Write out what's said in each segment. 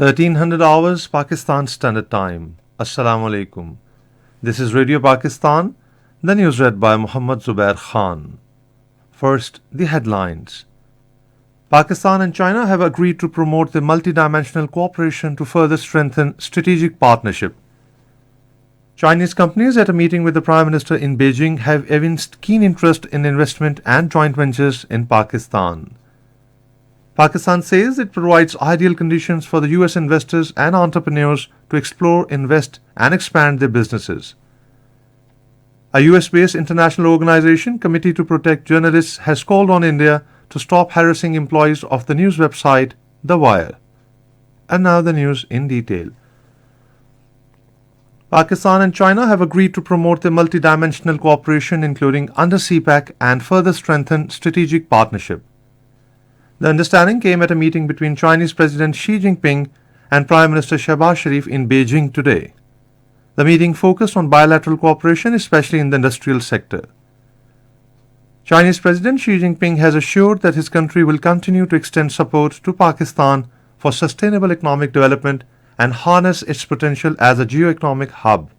1300 hours Pakistan Standard Time. Assalamu alaikum. This is Radio Pakistan. The news read by Muhammad Zubair Khan. First, the headlines. Pakistan and China have agreed to promote the multidimensional cooperation to further strengthen strategic partnership. Chinese companies at a meeting with the Prime Minister in Beijing have evinced keen interest in investment and joint ventures in Pakistan. Pakistan says it provides ideal conditions for the US investors and entrepreneurs to explore, invest, and expand their businesses. A US-based international organization, Committee to Protect Journalists, has called on India to stop harassing employees of the news website The Wire. And now the news in detail. Pakistan and China have agreed to promote their multidimensional cooperation, including under CPEC, and further strengthen strategic partnership. The understanding came at a meeting between Chinese President Xi Jinping and Prime Minister Shehbaz Sharif in Beijing today. The meeting focused on bilateral cooperation, especially in the industrial sector. Chinese President Xi Jinping has assured that his country will continue to extend support to Pakistan for sustainable economic development and harness its potential as a geo-economic hub.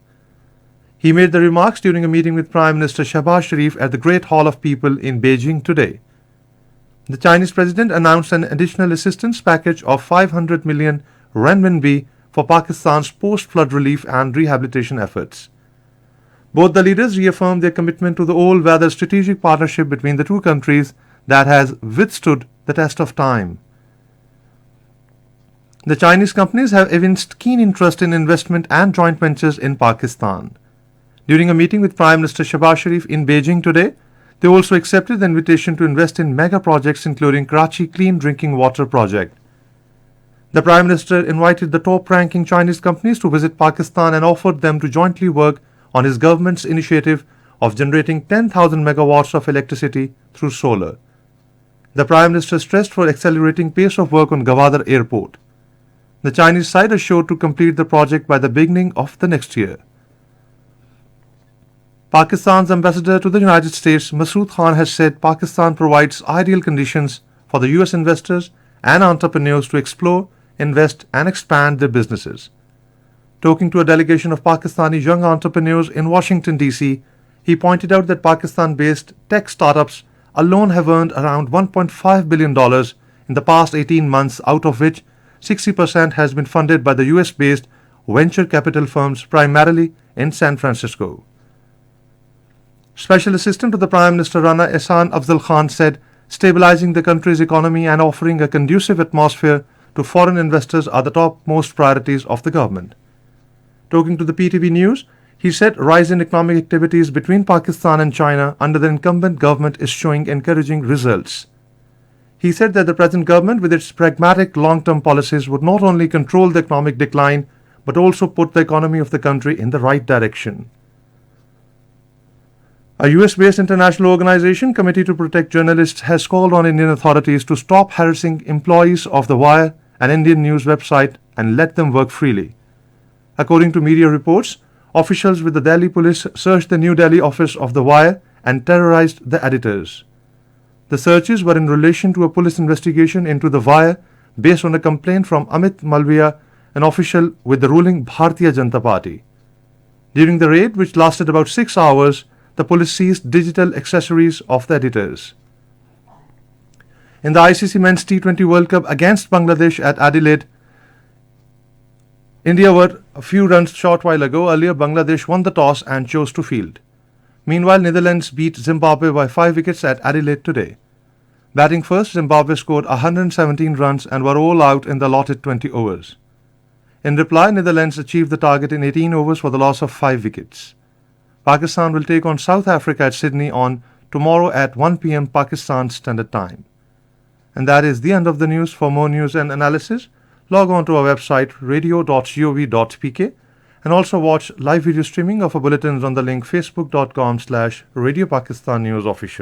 He made the remarks during a meeting with Prime Minister Shehbaz Sharif at the Great Hall of People in Beijing today. The Chinese president announced an additional assistance package of 500 million renminbi for Pakistan's post-flood relief and rehabilitation efforts. Both the leaders reaffirmed their commitment to the all-weather strategic partnership between the two countries that has withstood the test of time. The Chinese companies have evinced keen interest in investment and joint ventures in Pakistan. During a meeting with Prime Minister Shehbaz Sharif in Beijing today, they also accepted the invitation to invest in mega projects including Karachi Clean Drinking Water Project. The Prime Minister invited the top-ranking Chinese companies to visit Pakistan and offered them to jointly work on his government's initiative of generating 10,000 megawatts of electricity through solar. The Prime Minister stressed for accelerating pace of work on Gwadar Airport. The Chinese side assured to complete the project by the beginning of the next year. Pakistan's ambassador to the United States, Masood Khan, has said Pakistan provides ideal conditions for the US investors and entrepreneurs to explore, invest, and expand their businesses. Talking to a delegation of Pakistani young entrepreneurs in Washington, D.C., he pointed out that Pakistan-based tech startups alone have earned around $1.5 billion in the past 18 months, out of which 60% has been funded by the US-based venture capital firms primarily in San Francisco. Special Assistant to the Prime Minister Rana Ehsan Afzal Khan said stabilizing the country's economy and offering a conducive atmosphere to foreign investors are the topmost priorities of the government. Talking to the PTV News, he said rise in economic activities between Pakistan and China under the incumbent government is showing encouraging results. He said that the present government, with its pragmatic long-term policies, would not only control the economic decline but also put the economy of the country in the right direction. A US-based international organization, Committee to Protect Journalists, has called on Indian authorities to stop harassing employees of The Wire, an Indian news website, and let them work freely. According to media reports, officials with the Delhi police searched the New Delhi office of The Wire and terrorized the editors. The searches were in relation to a police investigation into The Wire based on a complaint from Amit Malviya, an official with the ruling Bharatiya Janata Party. During the raid, which lasted about 6 hours, the police seized digital accessories of the editors. In the ICC Men's T20 World Cup against Bangladesh at Adelaide, India were a few runs short while ago. Earlier, Bangladesh won the toss and chose to field. Meanwhile, Netherlands beat Zimbabwe by 5 wickets at Adelaide today. Batting first, Zimbabwe scored 117 runs and were all out in the allotted 20 overs. In reply, Netherlands achieved the target in 18 overs for the loss of 5 wickets. Pakistan will take on South Africa at Sydney on tomorrow at 1 p.m. Pakistan Standard Time. And that is the end of the news. For more news and analysis, log on to our website radio.gov.pk and also watch live video streaming of our bulletins on the link facebook.com/Radio Pakistan News Official.